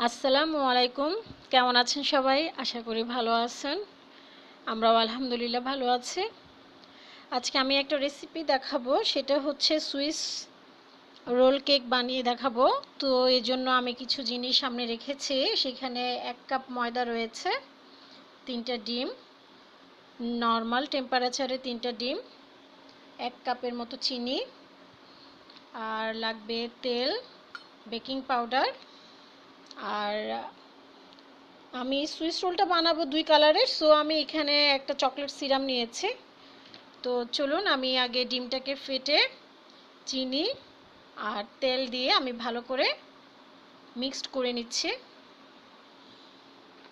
আসসালামু আলাইকুম। কেমন আছেন সবাই? আশা করি ভালো আছেন। আমরাও আলহামদুলিল্লাহ ভালো আছি। আজকে আমি একটা রেসিপি দেখাবো, সেটা হচ্ছে সুইস রোল কেক বানিয়ে দেখাবো। তো এই জন্য আমি কিছু জিনিস সামনে রেখেছি। সেখানে 1 কাপ ময়দা রয়েছে, 3টা ডিম, নর্মাল টেম্পারেচারে 3টা ডিম, 1 কাপের মতো চিনি, আর লাগবে তেল, বেকিং পাউডার। আর আমি সুইস রোলটা বানাবো 2 কালারের, সো আমি এখানে একটা চকলেট সিরাপ নিয়েছি। তো চলুন আমি আগে ডিমটাকে ফেটে চিনি আর তেল দিয়ে আমি ভালো করে মিক্সড করে নিচ্ছি।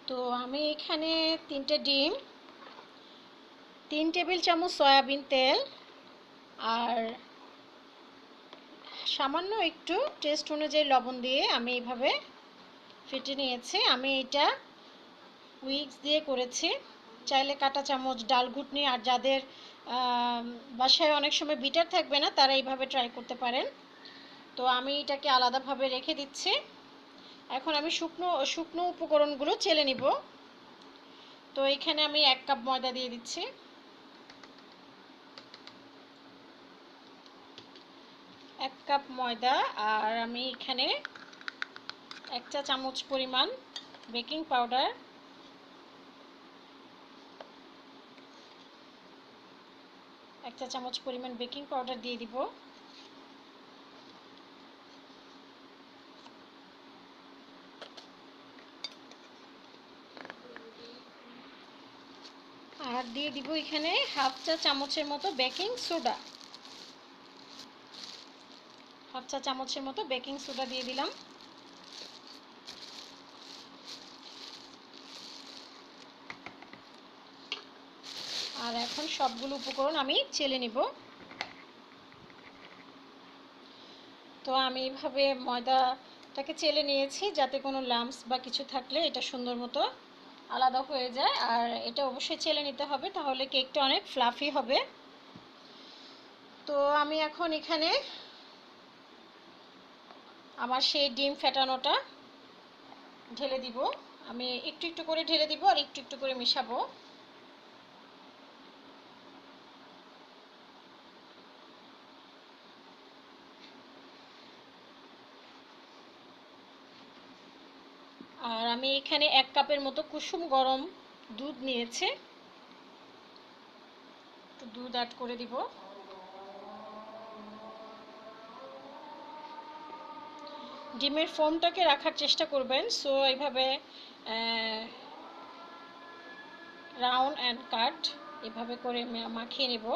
তো আমি এখানে 3টে ডিম, 3 টেবিল চামচ সয়াবিন তেল আর সামান্য একটু টেস্ট অনুযায়ী লবণ দিয়ে আমি এইভাবে ফেটে নিয়েছি। আমি এটা উইক্স দিয়ে করেছি। চাইলে কাঁটা চামচ, ডাল ঘুটনি, আর যাদের বাসায় অনেক সময় বিটার থাকবে না তারা এইভাবে ট্রাই করতে পারেন। তো আমি এটাকে আলাদাভাবে রেখে দিচ্ছি। এখন আমি শুকনো শুকনো উপকরণগুলো চেলে নিব। তো এখানে আমি 1 কাপ ময়দা দিয়ে দিচ্ছি, 1 কাপ ময়দা। আর আমি এখানে 1 চা চামচ পরিমাণ বেকিং পাউডার, 1 চা চামচ পরিমাণ বেকিং পাউডার দিয়ে দিব। আর দিয়ে দিব এখানে 1/2 চা চামচের মতো বেকিং সোডা, 1/2 চা চামচের মতো বেকিং সোডা দিয়ে দিলাম। আর এখন সবগুলো উপকরণ আমি চেলে নিব। তো আমি এইভাবে ময়দাটাকে চেলে নিয়েছি, যাতে কোনো লাম্পস বা কিছু থাকলে এটা সুন্দর মতো আলাদা হয়ে যায়। আর এটা অবশ্যই চেলে নিতে হবে, তাহলে কেকটা অনেক ফ্লাফি হবে। তো আমি এখন এখানে আমার সেই ডিম ফেটানোটা ঢেলে দিব। আমি একটু একটু করে ঢেলে দিব আর একটু একটু করে মেশাবো। আর আমি এখানে 1 কাপের মতো কুসুম গরম দুধ নিয়েছি, একটু দুধ অ্যাড করে দিব। ডিমের ফোমটাকে রাখার চেষ্টা করবেন, সো এইভাবে রাউন্ড অ্যান্ড কাট এভাবে করে মাখিয়ে নেব।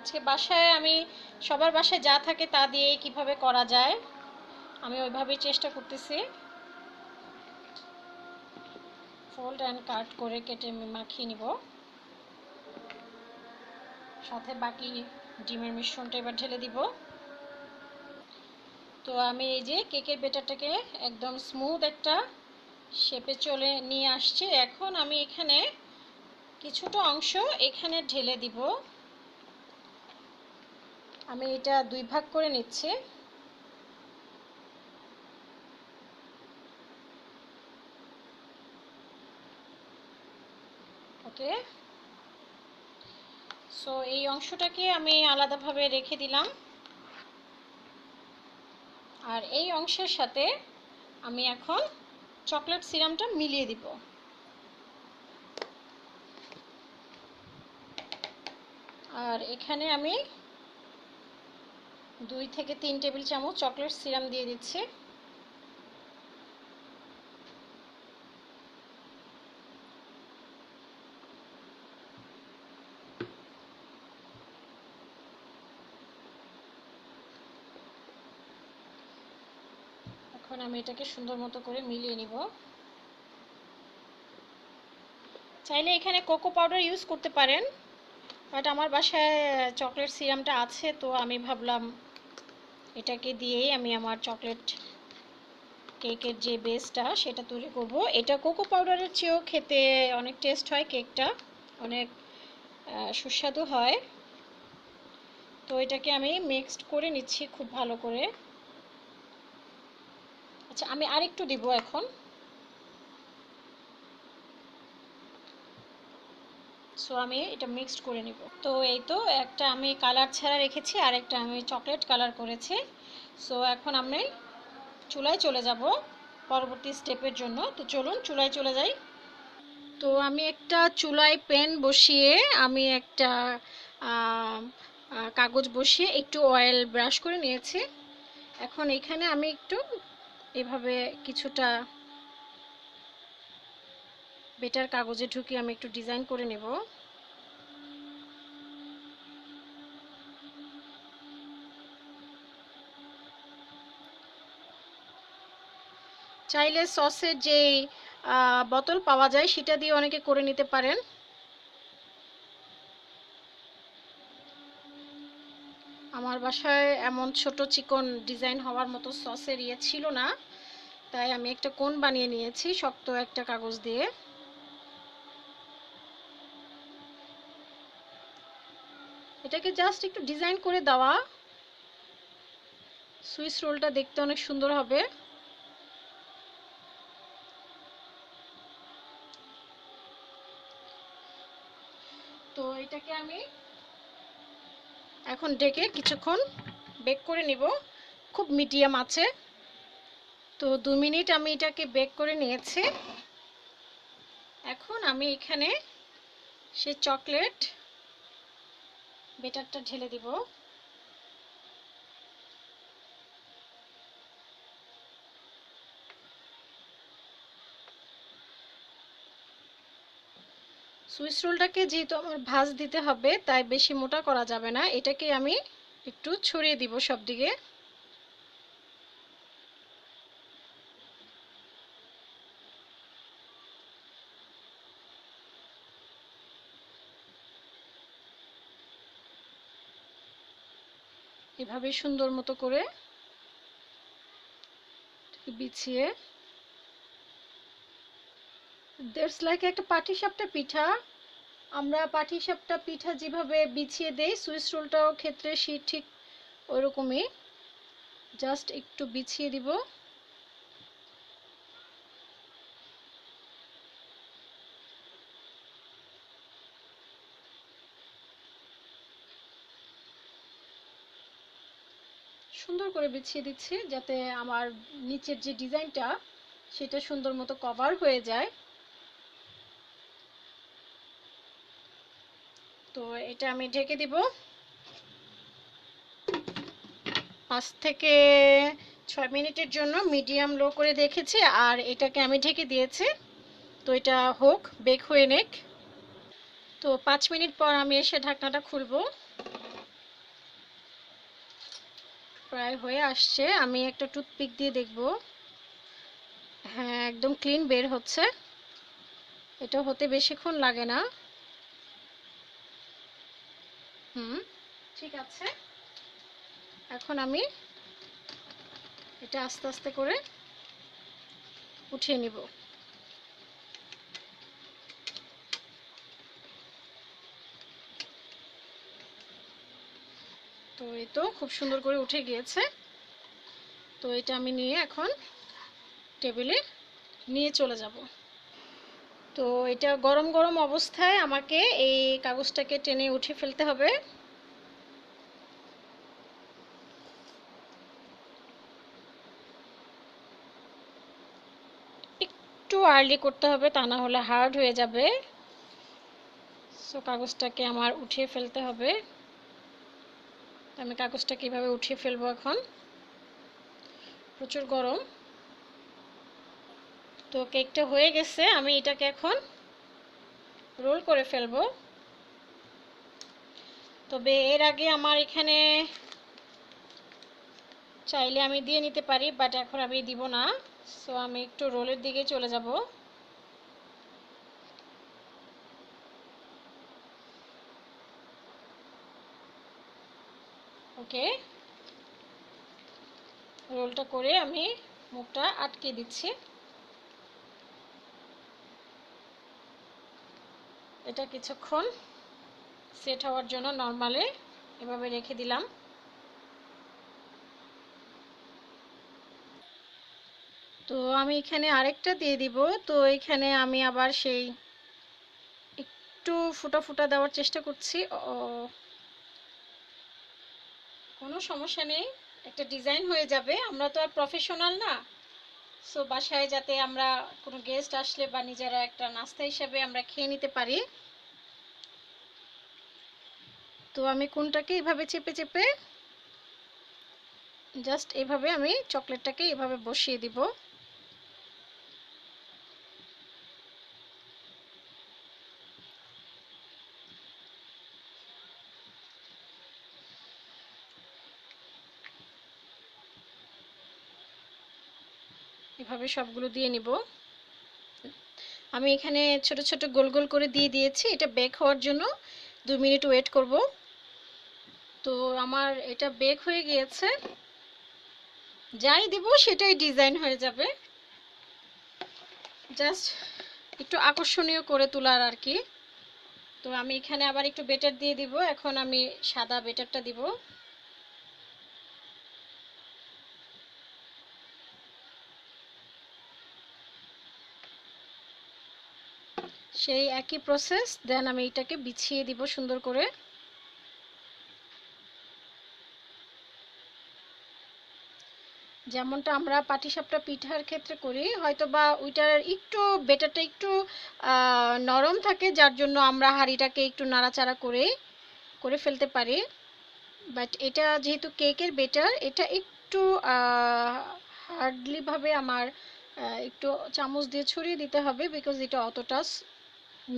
আজকে বাসায় আমি সবার বাসায় যা থাকে তা দিয়ে কিভাবে করা যায় আমি ওইভাবেই চেষ্টা করতেছি। ফোল্ড অ্যান্ড কাট করে কেটে মাখিয়ে নিব। সাথে বাকি ডিমের মিশ্রণটা এবার ঢেলে দিব। তো আমি এই যে কেকের ব্যাটারটাকে একদম স্মুথ একটা শেপে চলে নিয়ে আসছি। এখন আমি এখানে কিছুটা অংশ এখানে ঢেলে দিব। আমি এটা 2 ভাগ করে নিচ্ছি। ওকে, সো এই অংশটাকে আমি আলাদাভাবে রেখে দিলাম। আর এই অংশের সাথে আমি এখন চকলেট সিরাপটা মিলিয়ে দিব। আর এখানে আমি 2 থেকে 3 টেবিল চামচ চকলেট সিরাপ দিয়ে দিচ্ছি। এখন আমি এটাকে সুন্দর মতো করে মিলিয়ে নিব। চাইলে এখানে কোকো পাউডার ইউজ করতে পারেন, বাট আমার বাসায় চকলেট সিরাপটা আছে, তো আমি ভাবলাম এটাকে দিয়েই আমি আমার চকলেট কেকের যে বেসটা সেটা তৈরি করব। এটা কোকো পাউডারের চেয়েও খেতে অনেক টেস্ট হয়, কেকটা অনেক সুস্বাদু হয়। তো এটাকে আমি মিক্সড করে নিচ্ছি খুব ভালো করে। আচ্ছা, আমি আরেকটু দিব এখন। সো আমি এটা মিক্সড করে নিব। তো এই তো একটা আমি কালার ছাড়া রেখেছি আর একটা আমি চকলেট কালার করেছি। সো এখন আমি চুলায় চলে যাব পরবর্তী স্টেপের জন্য। তো চলুন চুলায় চলে যাই। তো আমি একটা চুলায় প্যান বসিয়ে আমি একটা কাগজ বসিয়ে একটু অয়েল ব্রাশ করে নিয়েছি। এখন এখানে আমি একটু এভাবে কিছুটা বেটার কাগজে ঢুকিয়ে আমি একটু ডিজাইন করে নেব। চাইলে সসের যে বোতল পাওয়া যায় সেটা দিয়ে অনেকে করে নিতে পারেন। আমার বাসায় এমন ছোট চিকন ডিজাইন হওয়ার মতো সসের ইয়ে ছিল না, তাই আমি একটা কোণ বানিয়ে নিয়েছি শক্ত একটা কাগজ দিয়ে। এটাকে জাস্ট একটু ডিজাইন করে দেওয়া, সুইস রোলটা দেখতে অনেক সুন্দর হবে। তো এটাকে আমি এখন ডেকে কিছুক্ষণ বেক করে নিব খুব মিডিয়াম আছে। তো 2 মিনিট আমি এটাকে বেক করে নিয়েছি। এখন আমি এখানে সেই চকলেট বেটারটা ঢেলে দিব। সুইস রোলটাকে যেহেতু আমার ভাঁজ দিতে হবে তাই বেশি মোটা করা যাবে না, এটাকে আমি একটু ছড়িয়ে দিব সব দিকে। এভাবে সুন্দর মতো করে বিছিয়ে, দ্যাটস লাইক একটা পাটিসাপটা পিঠা। আমরা পাটিসাপটা পিঠা যেভাবে বিছিয়ে দেই সুইস রোলটাও ক্ষেত্রে সে ঠিক ওইরকমই, জাস্ট একটু বিছিয়ে দিব। সুন্দর করে বিছিয়ে দিচ্ছি যাতে আমার নিচের যে ডিজাইনটা সেটা সুন্দর মতো কভার হয়ে যায়। তো এটা আমি ঢেকে দিব 5 থেকে 6 মিনিটের জন্য, মিডিয়াম লো করে দেখেছি আর এটাকে আমি ঢেকে দিয়েছি। তো এটা হোক, বেক হয়ে নেক। তো 5 মিনিট পর আমি এসে ঢাকনাটা খুলবো। প্রায় হয়ে আসছে, আমি একটা টুথপিক দিয়ে দেখব। হ্যাঁ, একদম ক্লিন বের হচ্ছে। এটা হতে বেশিক্ষণ লাগে না। ঠিক আছে। এখন আমি এটা আস্তে আস্তে করে উঠিয়ে নিব। তো এই তো খুব সুন্দর করে উঠে গিয়েছে। তো এটা আমি নিয়ে এখন টেবিলে নিয়ে চলে যাব। তো এটা গরম গরম অবস্থায় আমাকে এই কাগজটাকে টেনে উঠে ফেলতে হবে। একটু আর্লি করতে হবে, তা না হলে হার্ড হয়ে যাবে। সো কাগজটাকে আমার উঠিয়ে ফেলতে হবে। আমি কাগজটা কিভাবে উঠিয়ে ফেলবো, এখন প্রচুর গরম। তো কেকটা হয়ে গেছে, আমি এটাকে এখন রোল করে ফেলবো। তবে এর আগে আমার এখানে চাইলে আমি দিয়ে নিতে পারি, বাট এখন আমি দিব না। সো আমি একটু রোলের দিকে চলে যাব। ওকে, রোলটা করে আমি মুখটা আটকে দিচ্ছি। এটা কিছুক্ষণ সেট হওয়ার জন্য নরমালে এভাবে রেখে দিলাম। তো আমি এখানে আরেকটা দিয়ে দিব। তো এখানে আমি আবার সেই একটু ফুটা ফুটা দেওয়ার চেষ্টা করছি। কোনো সমস্যা নেই, একটা ডিজাইন হয়ে যাবে। আমরা তো আর প্রফেশনাল না, সো বাসায় যাতে আমরা কোনো গেস্ট আসলে বা নিজেরা একটা নাস্তা হিসেবে আমরা খেয়ে নিতে পারি। তো আমি কোনটাকে এভাবে চেপে চেপে জাস্ট এভাবে আমি চকলেটটাকে এভাবে বসিয়ে দিব। এভাবে সবগুলো দিয়ে নিব। আমি এখানে ছোট ছোট গোল গোল করে দিয়ে দিয়েছি। এটা বেক হওয়ার জন্য 2 মিনিট ওয়েট করব। তো আমার এটা বেক হয়ে গিয়েছে। যাই দিব সেটাই ডিজাইন হয়ে যাবে, জাস্ট একটু আকর্ষণীয় করে তোলার আর কি। তো আমি এখানে আবার একটু বেটার দিয়ে দিব। এখন আমি সাদা বেটারটা দিব। সেই একই প্রসেস, দেন আমি এটাকে বিছিয়ে দিব সুন্দর করে। যেমনটা আমরা পাটিসাপটা পিঠার ক্ষেত্রে করি, হয়তো বা ওইটার একটু বেটারটা একটু নরম থাকে, যার জন্য আমরা হাঁড়িটাকে একটু নাড়াচাড়া করে করে ফেলতে পারি। বাট এটা যেহেতু কেকের বেটার, এটা একটু হার্ডলিভাবে আমার একটু চামচ দিয়ে ছড়িয়ে দিতে হবে, বিকজ এটা অতটা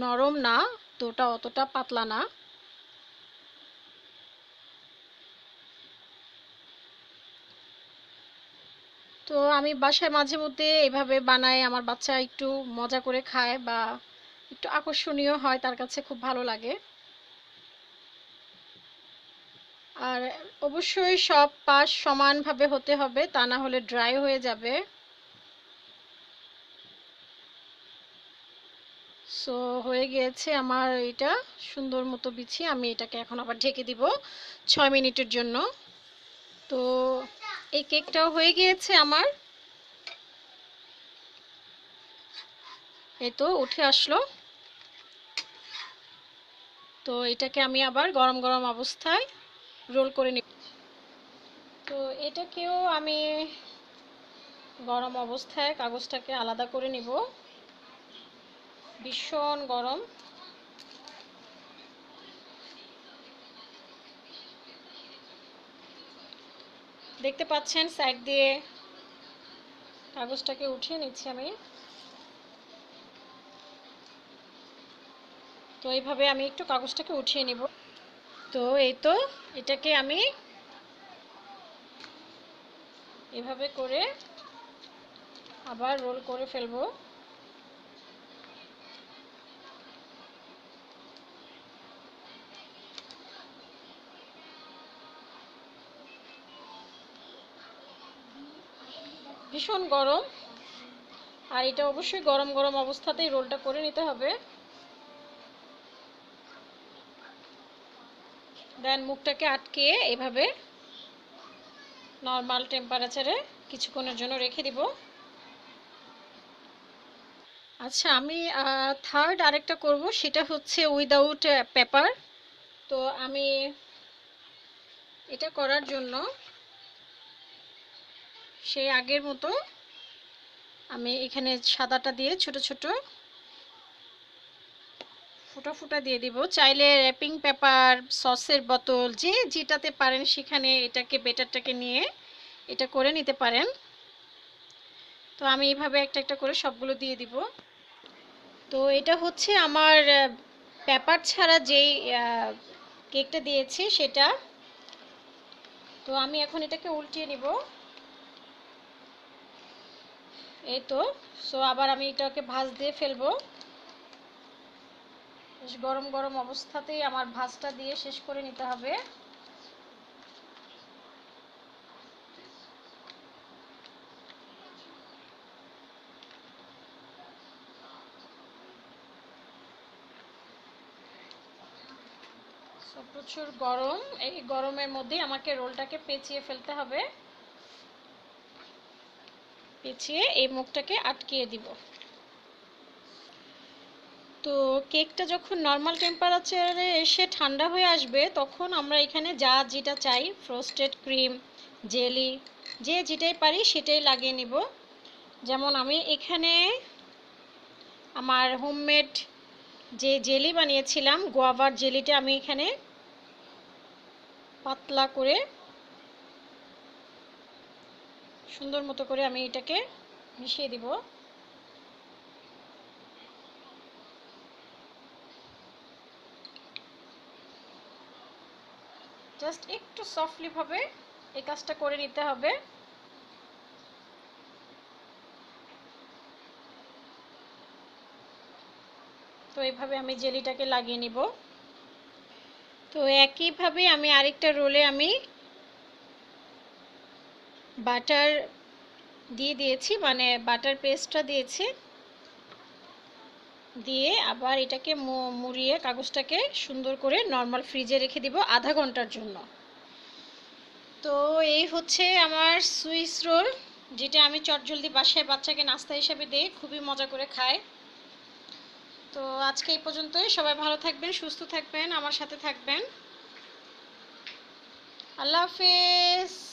নরম না, তো ওটা অতটা পাতলা না। তো আমি বাসায় মাঝে মধ্যে এভাবে বানাই, আমার বাচ্চা একটু মজা করে খায় বা একটু আকর্ষণীয় হয়, তার কাছে খুব ভালো লাগে। আর অবশ্যই সব পাশ সমানভাবে হতে হবে, তা না হলে ড্রাই হয়ে যাবে। সো হয়ে গিয়েছে আমার এটা সুন্দর মতো বিছিয়ে। আমি এটাকে এখন আবার ঢেকে দিব 6 মিনিটের জন্য। তো এই কেকটাও হয়ে গিয়েছে আমার। এই তো উঠে আসলো। তো এটাকে আমি আবার গরম গরম অবস্থায় রোল করে নিব। তো এটাকেও আমি গরম অবস্থায় কাগজটাকে আলাদা করে নিব। ভীষণ গরম। দেখতে পাচ্ছেন সাইড দিয়ে কাগজটাকে উঠিয়ে নিচ্ছি আমি। তো এইভাবে আমি একটু কাগজটাকে উঠিয়ে নিব। তো এই তো এটাকে আমি এভাবে করে আবার রোল করে ফেলবো। ভীষণ গরম, আর এটা অবশ্যই গরম গরম অবস্থাতেই রোলটা করে নিতে হবে। দেন মুখটাকে আটকিয়ে এভাবে নর্মাল টেম্পারেচারে কিছুক্ষণের জন্য রেখে দিব। আচ্ছা, আমি থার্ড আরেকটা করব, সেটা হচ্ছে উইদাউট পেপার। তো আমি এটা করার জন্য সেই আগের মতো আমি এখানে সাদাটা দিয়ে ছোট ছোট ফুটা ফুটা দিয়ে দিব। চাইলে র্যাপিং পেপার, সসের বোতল, যে যেটাতে পারেন সেখানে এটাকে বেটারটাকে নিয়ে এটা করে নিতে পারেন। তো আমি এইভাবে একটা একটা করে সবগুলো দিয়ে দিব। তো এটা হচ্ছে আমার পেপার ছাড়া যেই কেকটা দিয়েছি সেটা। তো আমি এখন এটাকে উল্টিয়ে নিব। এই তো। সো আবার আমি এটাকে ভাঁজ দিয়ে ফেলবো। বেশ গরম গরম অবস্থাতেই আমার ভাঁজটা দিয়ে শেষ করে নিতে হবে। সো প্রচুর গরম, এই গরমের মধ্যে আমাকে রোলটাকে পেঁচিয়ে ফেলতে হবে। পেঁচিয়ে এই মুখটাকে আটকিয়ে দিব। তো কেকটা যখন নর্মাল টেম্পারেচারে এসে ঠান্ডা হয়ে আসবে তখন আমরা এখানে যা যেটা চাই, ফ্রস্টেড ক্রিম, জেলি, যে যেটাই পারি সেটাই লাগিয়ে নিব। যেমন আমি এখানে আমার হোমমেড যে জেলি বানিয়েছিলাম, গোয়াভার জেলিটা আমি এখানে পাতলা করে সুন্দর মতো করে আমি এটাকে মিশিয়ে দিব। জাস্ট একটু সফটলি ভাবে এই কাজটা করে নিতে হবে। তো এইভাবে আমি জেলিটাকে লাগিয়ে নিব। তো একইভাবে আমি আরেকটা রোলে আমি বাটার দিয়ে দিয়েছি, মানে বাটার পেস্টটা দিয়েছি, দিয়ে আবার এটাকে মুড়িয়ে কাগজটাকে সুন্দর করে নর্মাল ফ্রিজে রেখে দিব আধা ঘন্টার জন্য। তো এই হচ্ছে আমার সুইস রোল, যেটা আমি চটজলদি বাসায় বাচ্চাকে নাস্তা হিসেবে দিই, খুবই মজা করে খায়। তো আজকে এই পর্যন্তই। সবাই ভালো থাকবেন, সুস্থ থাকবেন, আমার সাথে থাকবেন। আল্লাহ হাফেজ।